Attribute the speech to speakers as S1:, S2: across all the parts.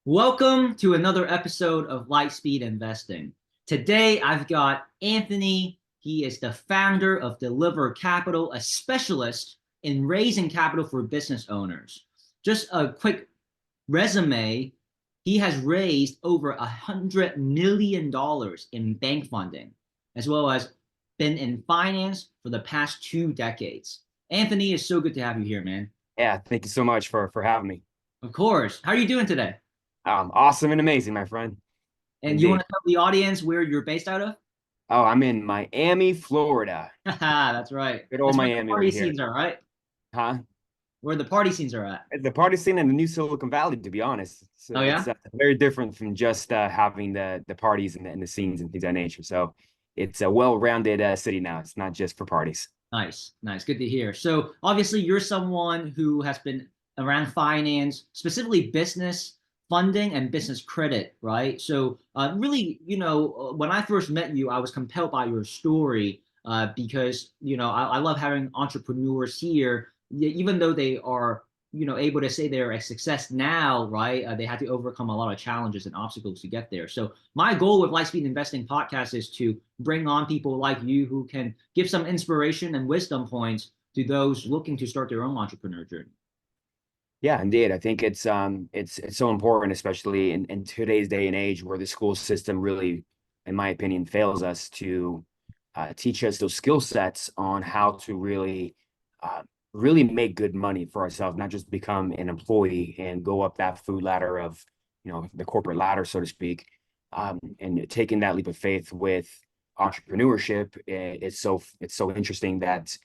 S1: Welcome to another episode of Lightspeed Investing. Today, I've got Anthony. He is the founder of Deliver Capital, a specialist in raising capital for business owners. Just a quick resume, he has raised over $100 million in bank funding, as well as been in finance for the past 2 decades. Anthony, it's so good to have you here, man.
S2: Yeah, thank you so much for having me.
S1: Of course. How are you doing today?
S2: Awesome and amazing, my friend.
S1: And you want
S2: Indeed.
S1: to tell the audience where you're based out of?
S2: Oh, I'm in Miami, Florida.
S1: That's right.
S2: Good old
S1: That's where the
S2: Miami over
S1: party
S2: here.
S1: scenes are, right?
S2: Huh?
S1: Where the party scenes are at.
S2: The party scene in the new Silicon Valley, to be honest.
S1: Oh,
S2: It's
S1: yeah?
S2: very different from just having the parties and the scenes and things of that nature. So it's a well-rounded city now. It's not just for parties.
S1: Nice, nice. Good to hear. So, obviously, you're someone who has been around finance, specifically business funding and business credit, right? So, really, when I first met you, I was compelled by your story because, I love having entrepreneurs here, even though they are, able to say they're a success now, right? They had to overcome a lot of challenges and obstacles to get there. So, my goal with Lightspeed Investing Podcast is to bring on people like you who can give some inspiration and wisdom points to those looking to start their own entrepreneur journey.
S2: Yeah, indeed. I think it's so important, especially in today's day and age where the school system really, in my opinion, fails us to teach us those skill sets on how to uh, really make good money for ourselves, not just become an employee and go up that food ladder of, the corporate ladder, so to speak. And taking that leap of faith with entrepreneurship, it's so interesting that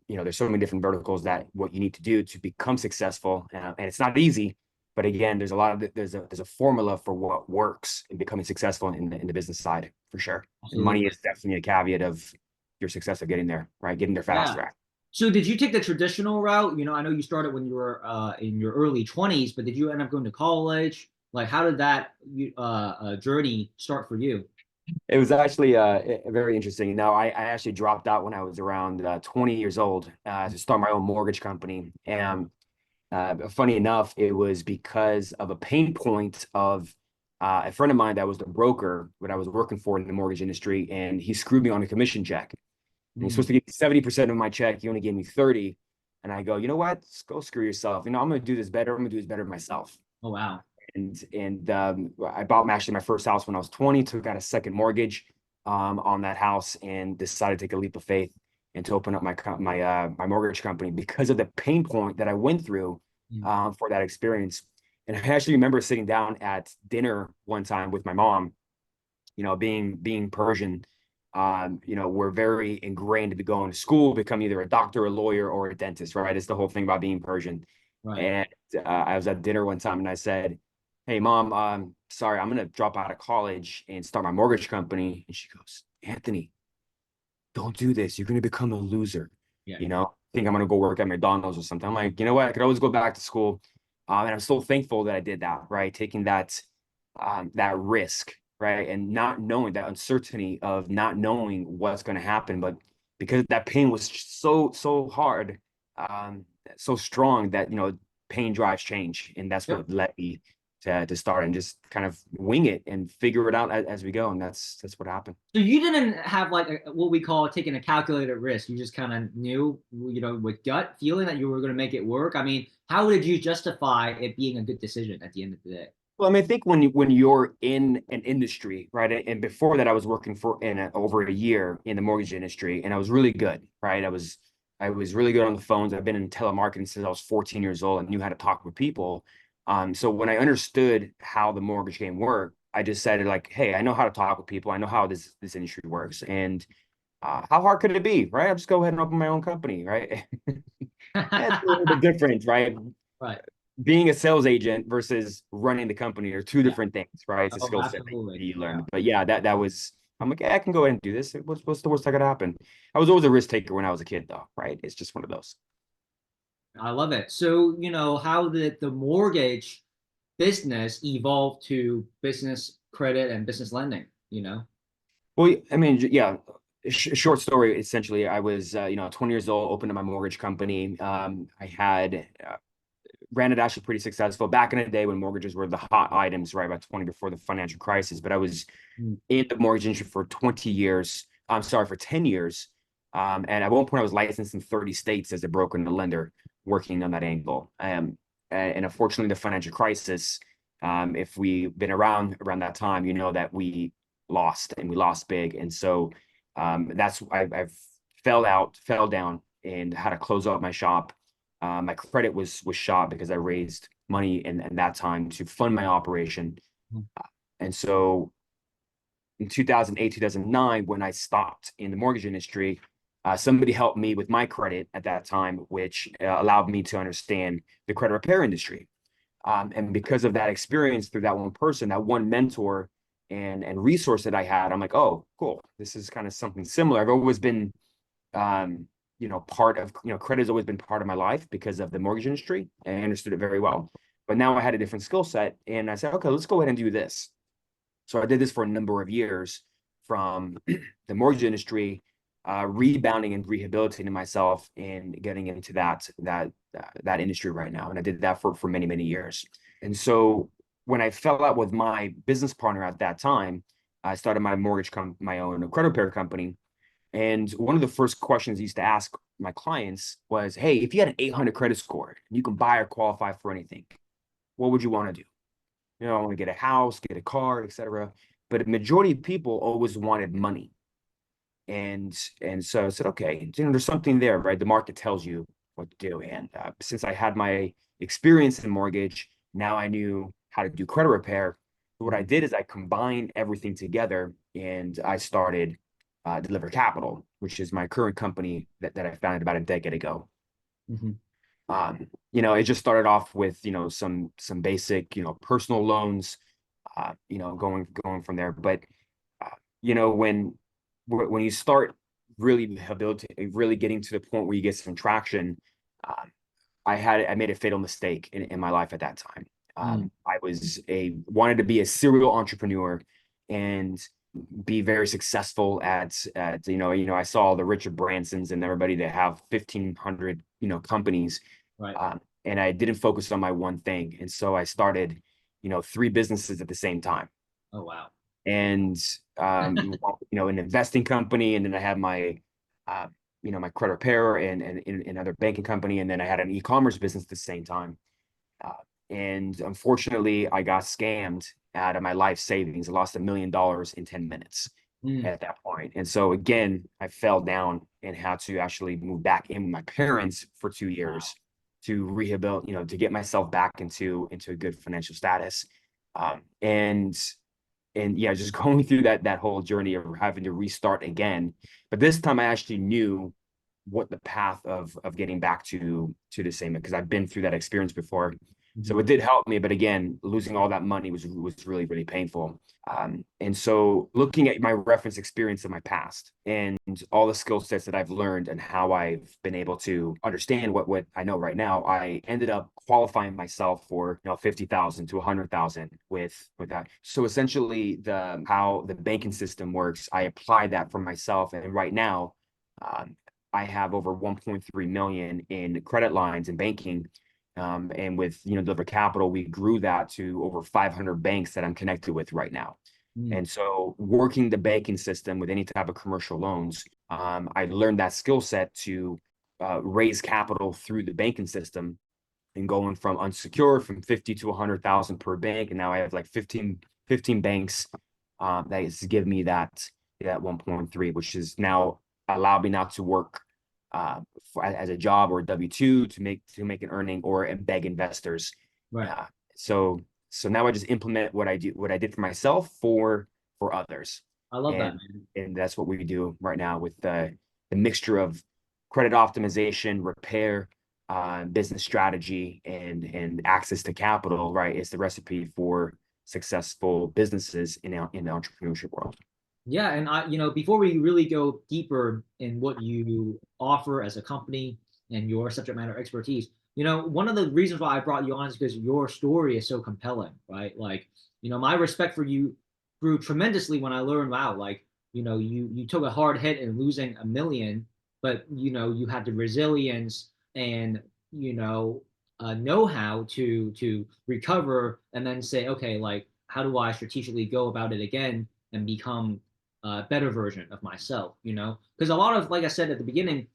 S2: there's so many different verticals that what you need to do to become successful, and it's not easy. But again, there's a formula for what works in becoming successful in the business side for sure. And money
S1: Absolutely.
S2: is definitely a caveat of your success of getting there, right? Getting there
S1: Yeah.
S2: faster.
S1: So did you take the traditional route? I know you started when you were in your early 20s, but did you end up going to college? Like, how did that journey start for you?
S2: It was actually very interesting. Now, I actually dropped out when I was around 20 years old to start my own mortgage company. And funny enough, it was because of a pain point of a friend of mine that was the broker that I was working for in the mortgage industry, and he screwed me on a commission check. And he's supposed
S1: Mm.
S2: to give me 70% of my check. He only gave me 30. And I go, you know what? Just go screw yourself. I'm going to do this better. I'm going to do this better myself.
S1: Oh, wow.
S2: And I bought actually my first house when I was 20, took out a second mortgage on that house and decided to take a leap of faith and to open up my mortgage company because of the pain point that I went through
S1: Mm.
S2: for that experience. And I actually remember sitting down at dinner one time with my mom, being Persian, we're very ingrained to go into school, become either a doctor, a lawyer, or a dentist, right? It's the whole thing about being Persian.
S1: Right.
S2: And I was at dinner one time and I said, "Hey, mom, sorry, I'm going to drop out of college and start my mortgage company." And she goes, "Anthony, don't do this. You're going to become a loser.
S1: Yeah.
S2: Think I'm going to go work at McDonald's or something." I'm like, you know what? I could always go back to school. And I'm so thankful that I did that, right? Taking that risk, right? And not knowing that uncertainty of not knowing what's going to happen. But because that pain was so hard, so strong that, pain drives change. And that's
S1: Yep.
S2: what led me to start and just kind of wing it and figure it out as we go. And that's what happened.
S1: So you didn't have like what we call taking a calculated risk. You just kind of knew, with gut feeling that you were going to make it work. I mean, how did you justify it being a good decision at the end of the day?
S2: Well, I mean, I think when you're in an industry, right, and before that, I was working for over a year in the mortgage industry, and I was really good, right? I was really good on the phones. I've been in telemarketing since I was 14 years old and knew how to talk with people. So when I understood how the mortgage game worked, I decided like, hey, I know how to talk with people. I know how this industry works, and how hard could it be, right? I'll just go ahead and open my own company, right? It's a little bit different, right?
S1: Right.
S2: Being a sales agent versus running the company are two
S1: Yeah.
S2: different things, right? It's a
S1: Oh,
S2: skill set that
S1: absolutely.
S2: you
S1: Yeah.
S2: learn. But yeah, that was I'm like, yeah, I can go ahead and do this. What's the worst that could happen? I was always a risk taker when I was a kid, though, right? It's just one of those.
S1: I love it. So, how did the mortgage business evolve to business credit and business lending,
S2: Well, I mean, yeah, short story. Essentially, I was 20 years old, opened up my mortgage company. I had ran it actually pretty successful back in the day when mortgages were the hot items, right, about 20 before the financial crisis. But I was
S1: Mm.
S2: in the mortgage industry for 20 years. I'm sorry, for 10 years. And at one point, I was licensed in 30 states as a broker and a lender working on that angle. And unfortunately, the financial crisis, if we've been around that time, you know that we lost and we lost big. And so I've fell down and had to close up my shop. My credit was shot because I raised money in that time to fund my operation.
S1: Mm.
S2: And so in 2008, 2009, when I stopped in the mortgage industry, somebody helped me with my credit at that time, which allowed me to understand the credit repair industry. And because of that experience through that one person, that one mentor and resource that I had, I'm like, oh, cool. This is kind of something similar. I've always been, part of, credit has always been part of my life because of the mortgage industry. And I understood it very well. But now I had a different skill set and I said, okay, let's go ahead and do this. So I did this for a number of years from the mortgage industry, rebounding and rehabilitating myself and getting into that industry right now. And I did that for many, many years. And so when I fell out with my business partner at that time, I started my my own credit repair company. And one of the first questions I used to ask my clients was, hey, if you had an 800 credit score, you can buy or qualify for anything, what would you want to do? I want to get a house, get a car, etc. But a majority of people always wanted money. And so I said, okay, there's something there, right? The market tells you what to do. And since I had my experience in mortgage, now I knew how to do credit repair. So what I did is I combined everything together and I started Deliver Capital, which is my current company that I founded about a decade ago.
S1: Mm-hmm.
S2: It just started off with, some basic, personal loans, going from there. But, uh, when you start really really getting to the point where you get some traction, um, I made a fatal mistake in my life at that time.
S1: Mm.
S2: I wanted to be a serial entrepreneur and be very successful at I saw the Richard Bransons and everybody that have 1,500 companies,
S1: Right.
S2: and I didn't focus on my one thing, and so I started three businesses at the same time.
S1: Oh, wow.
S2: And an investing company, and then I had my my credit repair and another banking company, and then I had an e-commerce business at the same time. Uh, and unfortunately, I got scammed out of my life savings. I lost $1 million in 10 minutes
S1: Mm.
S2: at that point. And so again, I fell down and had to actually move back in with my parents for 2 years to rehabilitate, to get myself back into a good financial status. And yeah, just going through that whole journey of having to restart again. But this time I actually knew what the path of getting back to the same, because I've been through that experience before. So
S1: Mhm.
S2: it did help me, but again, losing all that money was really, really painful. And so looking at my reference experience of my past and all the skill sets that I've learned and how I've been able to understand what I know right now, I ended up qualifying myself for 50,000 to 100,000 with that. So essentially, how the banking system works, I applied that for myself, and right now, um, I have over 1.3 million in credit lines in banking. And with Deliver Capital, we grew that to over 500 banks that I'm connected with right now.
S1: Mm.
S2: And so working the banking system with any type of commercial loans, I learned that skill set to raise capital through the banking system, and going from unsecured from 50 to 100,000 per bank. And now I have like 15 banks that is give me that 1.3, which is now allowed me not to work as a job or a W-2 to make an earning or beg investors.
S1: Right.
S2: Uh, so now I just implement what I did for myself for others.
S1: I love that,
S2: And
S1: man.
S2: that's what we do right now with the mixture of credit optimization, repair, business strategy, and access to capital. Right, it's the recipe for successful businesses in the entrepreneurship world.
S1: Yeah, and before we really go deeper in what you offer as a company and your subject matter expertise, one of the reasons why I brought you on is because your story is so compelling, right? Like, my respect for you grew tremendously when I learned, wow, like, you took a hard hit in losing 1 million, but you had the resilience and, you know, know-how to recover and then say, okay, like how do I strategically go about it again and become a better version of myself, you know? Because a lot of, like I said at the beginning,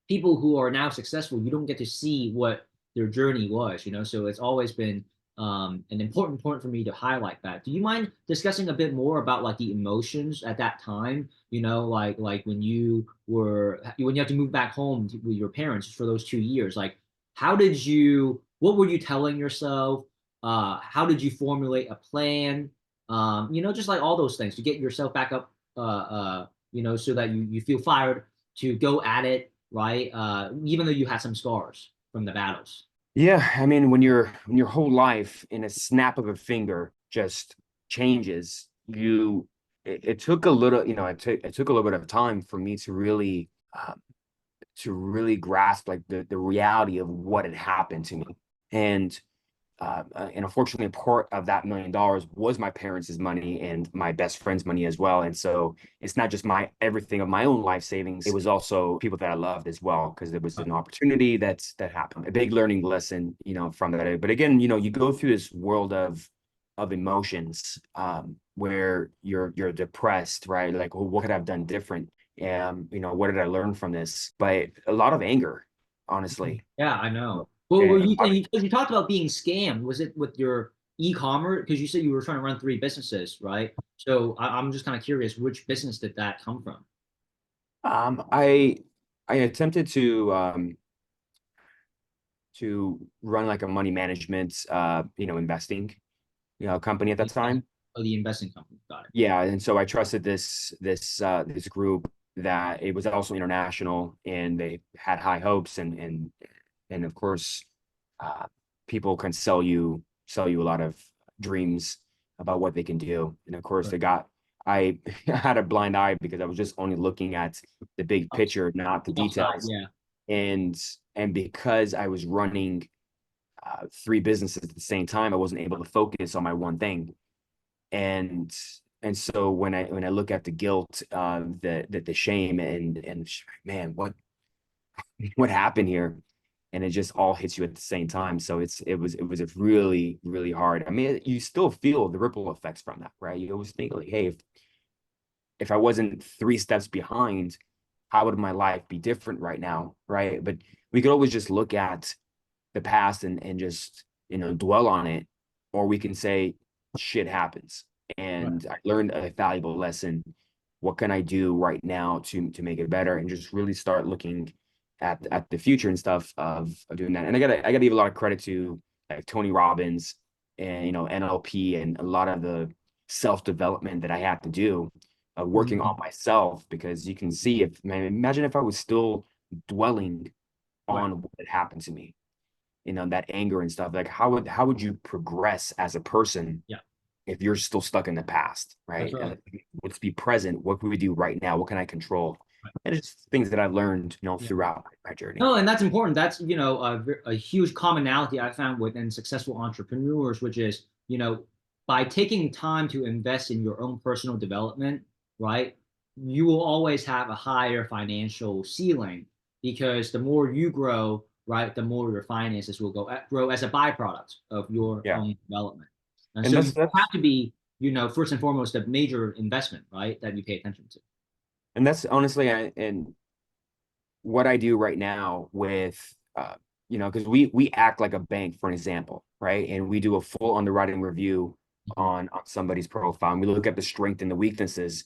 S1: people who are now successful, you don't get to see what their journey was, you know? So it's always been an important point for me to highlight that. Do you mind discussing a bit more about like the emotions at that time? You know, like when you have to move back home with your parents for those 2 years, like what were you telling yourself? How did you formulate a plan? You know, just like all those things to get yourself back up, you know, so that you feel fired to go at it, right? Even though you had some scars from the battles.
S2: Yeah, I mean, when your whole life in a snap of a finger just changes, it took a little, it took a little bit of time for me to really grasp like the reality of what had happened to me. And and unfortunately, part of that $1 million was my parents' money and my best friend's money as well. And so it's not just my everything of my own life savings. It was also people that I loved as well, because there was an opportunity that happened, a big learning lesson, from that. But again, you go through this world of emotions, where you're depressed, right? Like, well, what could I have done different? And what did I learn from this? But a lot of anger, honestly.
S1: Yeah, I know. Well, were
S2: And
S1: you and you talked about being scammed? Was it with your e-commerce? Because you said you were trying to run three businesses, right? So I'm just kind of curious, which business did that come from?
S2: I attempted to run like a money management, investing, company at that time.
S1: Oh, the investing company. Got it.
S2: Yeah, and so I trusted this group that it was also international, and they had high hopes, and of course, uh, people can sell you a lot of dreams about what they can do, and of course,
S1: Right.
S2: I had a blind eye because I was just only looking at the big
S1: Oh,
S2: picture, not the
S1: the upside,
S2: details,
S1: yeah.
S2: and because I was running three businesses at the same time, I wasn't able to focus on my one thing. And so when I look at the guilt, the shame, and man, what happened here? And it just all hits you at the same time. So it was a really, really hard. I mean, you still feel the ripple effects from that, right? You always think like, hey, if I wasn't three steps behind, how would my life be different right now, right? But we could always just look at the past and just dwell on it, or we can say shit happens
S1: Right.
S2: and I learned a valuable lesson. What can I do right now to make it better, and just really start looking at the future and stuff of doing that. And I gotta give a lot of credit to like Tony Robbins and NLP and a lot of the self-development that I had to do, working on
S1: Mhm.
S2: myself, because you can see, if man, imagine if I was still dwelling
S1: Right.
S2: on what had happened to me, that anger and stuff. Like, how would you progress as a person
S1: Yeah,
S2: if you're still stuck in the past,
S1: that's
S2: right?
S1: right.
S2: Let's be present. What can we do right now? What can I control?
S1: Right.
S2: And it's just things that I've learned,
S1: Yeah.
S2: throughout my journey.
S1: No, and that's important. That's, a huge commonality I found within successful entrepreneurs, which is, by taking time to invest in your own personal development, right, you will always have a higher financial ceiling because the more you grow, right, the more your finances will grow as a byproduct of your
S2: Yeah,
S1: own development. And
S2: and
S1: so
S2: that's
S1: you have
S2: that's
S1: to be, first and foremost, a major investment, right, that you pay attention to.
S2: and that's honestly, and what I do right now with, because we act like a bank, for an example, right? And we do a full underwriting review
S1: Mhm.
S2: on somebody's profile, and we look at the strength and the weaknesses,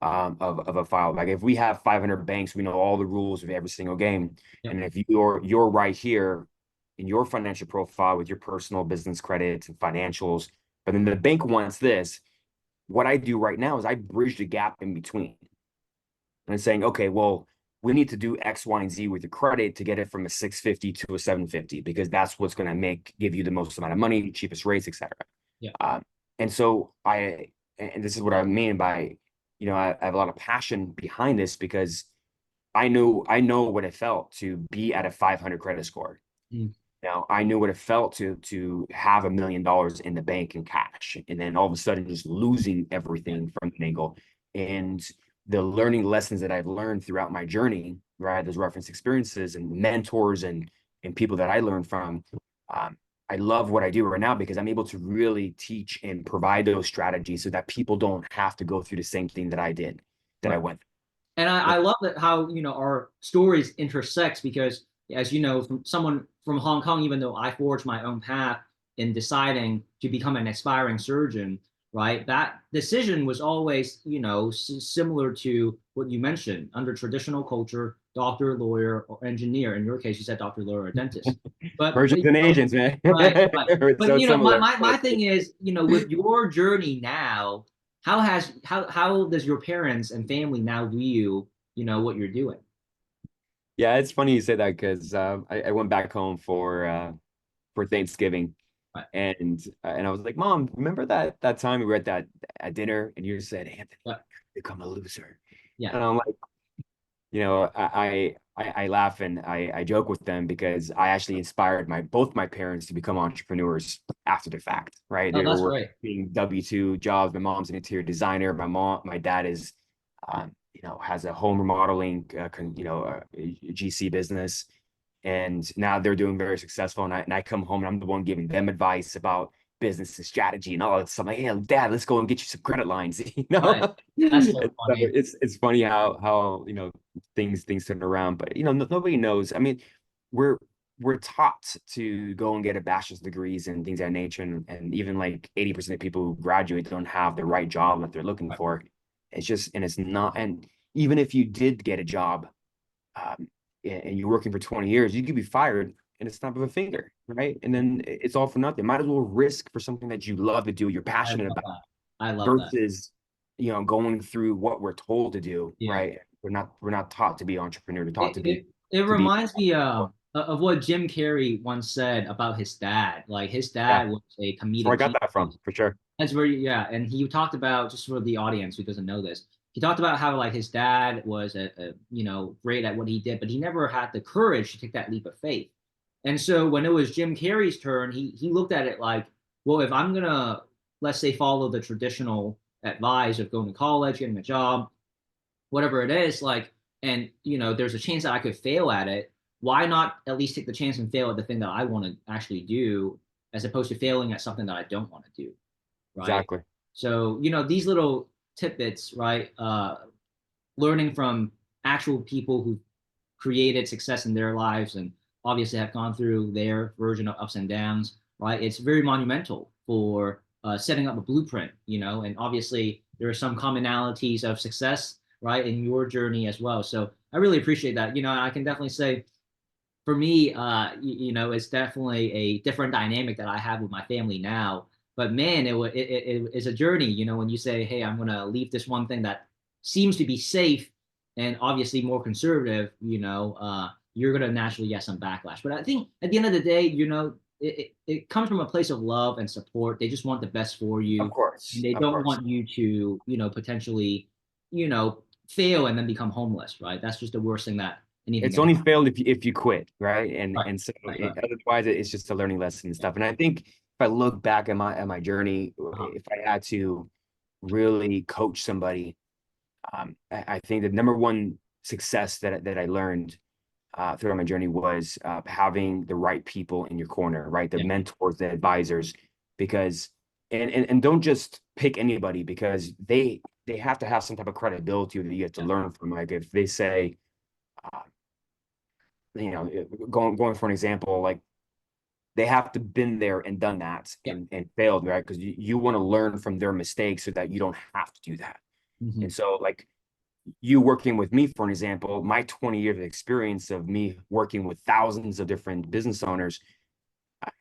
S2: of a file. Like, if we have 500 banks, we know all the rules of every single game.
S1: Yep.
S2: And if you're right here in your financial profile with your personal business credits and financials, but then the bank wants this, what I do right now is I bridge the gap in between, and saying, okay, well, we need to do X, Y, and Z with your credit to get it from a 650 to a 750, because that's what's going to give you the most amount of money, cheapest rates, etc.
S1: Yeah.
S2: And so and this is what I mean by, I have a lot of passion behind this, because I know what it felt to be at a 500 credit score.
S1: Mm.
S2: Now, I knew what it felt to have $1 million in the bank in cash, and then all of a sudden just losing
S1: Yeah.
S2: everything from an angle. And the learning lessons that I've learned throughout my journey, right? Those reference experiences and mentors and people that I learned from, um, I love what I do right now because I'm able to really teach and provide those strategies so that people don't have to go through the same thing that I did, that I
S1: Right.
S2: went
S1: And
S2: through.
S1: I love that how, our stories intersect because, as you know, from someone from Hong Kong, even though I forged my own path in deciding to become an aspiring surgeon, right? That decision was always, similar to what you mentioned under traditional culture, doctor, lawyer, or engineer. In your case, you said doctor, lawyer, or dentist. But
S2: Persians and Asians, man.
S1: right, right.
S2: It's
S1: But
S2: so
S1: my,
S2: similar.
S1: my thing is, with your journey now, how does your parents and family now view, what you're doing?
S2: Yeah, it's funny you say that because I went back home for Thanksgiving,
S1: Right.
S2: and I was like, Mom, remember that time we were at that at dinner and you said, Anthony,
S1: Yeah.
S2: become a loser.
S1: Yeah.
S2: And I'm like, I laugh and I joke with them because I actually inspired both my parents to become entrepreneurs after the fact, right?
S1: Oh,
S2: They were
S1: that's great.
S2: working W-2 jobs. My mom's an interior designer. My dad is, has a home remodeling, a GC business, and now they're doing very successful. And I come home and I'm the one giving them advice about business and strategy and all that stuff. I'm like, hey, Dad, let's go and get you some credit lines.
S1: Right. That's so
S2: So
S1: funny.
S2: it's funny how things turn around, but nobody knows. I mean, we're we're taught to go and get a bachelor's degrees and things of that nature, and even like 80% of people who graduate don't have the right job that they're looking
S1: Right.
S2: for. It's not, and even if you did get a job, um, and you're working for 20 years, you could be fired in a snap of a finger, right? And then it's all for nothing. Might as well risk for something that you love to do, you're
S1: I
S2: passionate
S1: love
S2: about,
S1: that. I love that.
S2: versus going through what we're told to do,
S1: Yeah.
S2: right? We're not taught to be entrepreneur, we're taught
S1: It
S2: to
S1: it,
S2: be
S1: it
S2: to be
S1: reminds me of what Jim Carrey once said about his dad. Like his
S2: yeah.
S1: dad was a
S2: That's where I
S1: comedic
S2: got that
S1: genius.
S2: from, for sure.
S1: That's where, yeah. And he talked about, just for the audience who doesn't know this, he talked about how like his dad was great at what he did, but he never had the courage to take that leap of faith. And so when it was Jim Carrey's turn, he looked at it like, well, if I'm gonna, let's say, follow the traditional advice of going to college, getting a job, whatever it is, like, and there's a chance that I could fail at it. Why not at least take the chance and fail at the thing that I want to actually do, as opposed to failing at something that I don't want to do, right?
S2: Exactly.
S1: So, these little tidbits, right? Learning from actual people who created success in their lives and obviously have gone through their version of ups and downs, right? It's very monumental for setting up a blueprint, and obviously there are some commonalities of success, right, in your journey as well. So I really appreciate that. I can definitely say for me, it's definitely a different dynamic that I have with my family now. But man, it is a journey. When you say, "Hey, I'm gonna leave this one thing that seems to be safe and obviously more conservative," you're gonna naturally get some backlash. But I think at the end of the day, it comes from a place of love and support. They just want the best for
S2: Of
S1: you, and
S2: course.
S1: they
S2: Of
S1: don't
S2: course.
S1: want you to, potentially, fail and then become homeless. Right? That's just the worst thing that anything
S2: It's
S1: can
S2: only
S1: happen.
S2: failed if you quit, right? And
S1: Right.
S2: and so
S1: Right. Right.
S2: otherwise it's just a learning lesson and
S1: Yeah.
S2: stuff. And I think if I look back at my journey,
S1: Uh-huh.
S2: if I had to really coach somebody, I think the number one success that I learned throughout my journey was having the right people in your corner, right? The
S1: Yeah.
S2: mentors, the advisors, because and don't just pick anybody because they have to have some type of credibility that you have to
S1: Yeah.
S2: learn from. Like if they say, uh, going for an example, like they have to been there and done that
S1: Yeah.
S2: and failed, right? Because you want to learn from their mistakes so that you don't have to do that.
S1: Hmm.
S2: And so, like you working with me, for an example, my 20 years of experience of me working with thousands of different business owners,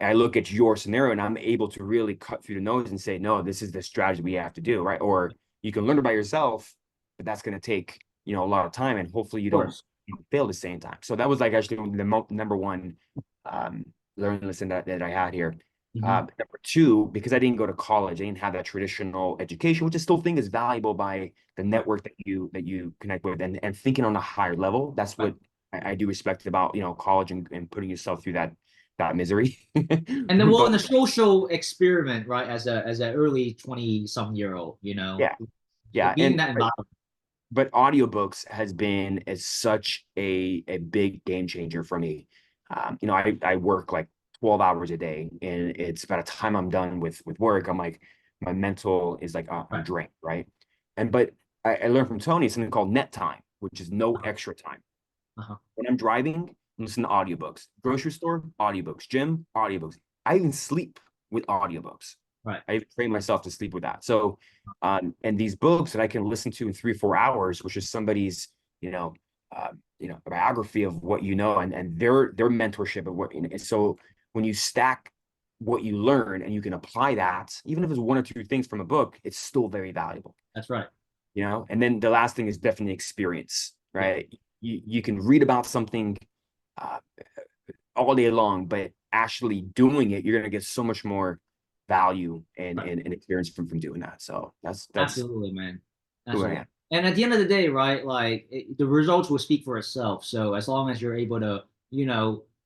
S2: I look at your scenario and I'm able to really cut through the noise and say, no, this is the strategy we have to do, right? Or you can learn it by yourself, but that's going to take, a lot of time and hopefully
S1: Of
S2: you don't
S1: course.
S2: fail at the same time. So that was like actually the number one um, learning lesson that I had here.
S1: Hmm.
S2: Number two, because I didn't go to college, I didn't have that traditional education, which I still think is valuable by the
S1: Right.
S2: network that you connect with and thinking on a higher level. That's
S1: Right.
S2: what I do respect about college and putting yourself through that misery.
S1: And then, well, in
S2: But
S1: the social experiment, right, as a early 20-some-year-old,
S2: yeah, yeah,
S1: being in that environment.
S2: but audiobooks has been such a big game changer for me. I work like 12 hours a day, and it's by the time I'm done with work, I'm like, my mental is like, I'm
S1: Right.
S2: drained, right? But I learned from Tony something called net time, which is no
S1: Uh-huh.
S2: extra time.
S1: Uh-huh.
S2: When I'm driving, listen to audiobooks. Grocery store, audiobooks. Gym, audiobooks. I even sleep with audiobooks.
S1: Right.
S2: I train myself to sleep with that. So, and these books that I can listen to in 3 or 4 hours, which is somebody's, a biography of what you know, and their mentorship of what. And so when you stack what you learn and you can apply that, even if it's 1 or 2 things from a book, it's still very valuable.
S1: That's right.
S2: And then the last thing is definitely experience,
S1: Yeah.
S2: right? You can read about something uh, all day long, but actually doing it, you're going to get so much more value and,
S1: Right.
S2: and experience from doing that. So that's
S1: Absolutely, man.
S2: who I
S1: Absolutely.
S2: am.
S1: And at the end of the day, right, like the results will speak for itself. So as long as you're able to,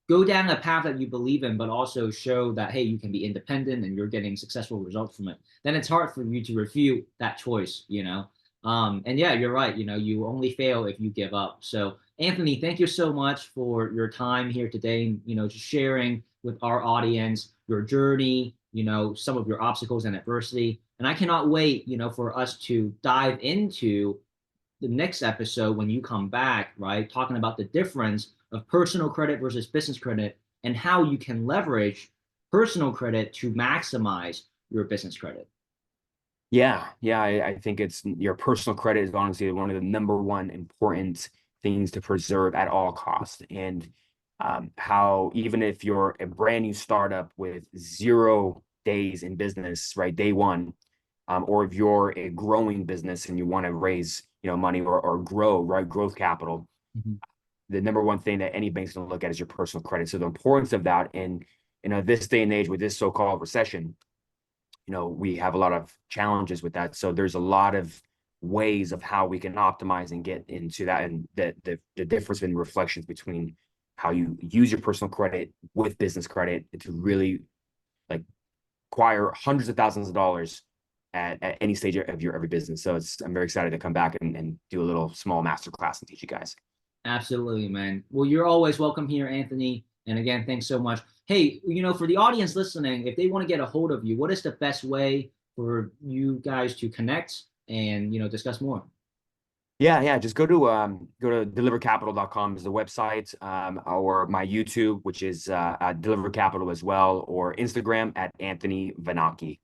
S1: go down a path that you believe in, but also show that, hey, you can be independent and you're getting successful results from it, then it's hard for you to refute that choice. And yeah, you're right. You only fail if you give up. So Anthony, thank you so much for your time here today, just sharing with our audience your journey, some of your obstacles and adversity. And I cannot wait, for us to dive into the next episode when you come back, right? Talking about the difference of personal credit versus business credit and how you can leverage personal credit to maximize your business credit.
S2: Yeah. I think it's your personal credit is honestly one of the number one important things to preserve at all costs. And how even if you're a brand new startup with 0 days in business, right, day one, or if you're a growing business and you want to raise, money or grow, right, growth capital,
S1: Mm-hmm.
S2: the number one thing that any bank's going to look at is your personal credit. So the importance of that in this day and age with this so-called recession, we have a lot of challenges with that. So there's a lot of ways of how we can optimize and get into that, and the difference in reflections between how you use your personal credit with business credit to really like acquire hundreds of thousands of dollars at any stage of your every business. So I'm very excited to come back and do a little small masterclass and teach you guys.
S1: Absolutely, man. Well, you're always welcome here, Anthony. And again, thanks so much. Hey, for the audience listening, if they want to get a hold of you, what is the best way for you guys to connect and, discuss more?
S2: Yeah. Just go to delivercapital.com is the website, or my YouTube, which is Deliver Capital as well, or Instagram at Anthony Vanaki.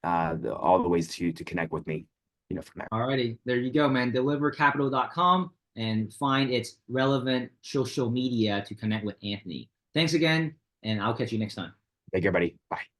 S2: All the ways to connect with me, from there.
S1: All righty. There you go, man. Delivercapital.com and find its relevant social media to connect with Anthony. Thanks again, and I'll catch you next time.
S2: Thank you, everybody. Bye.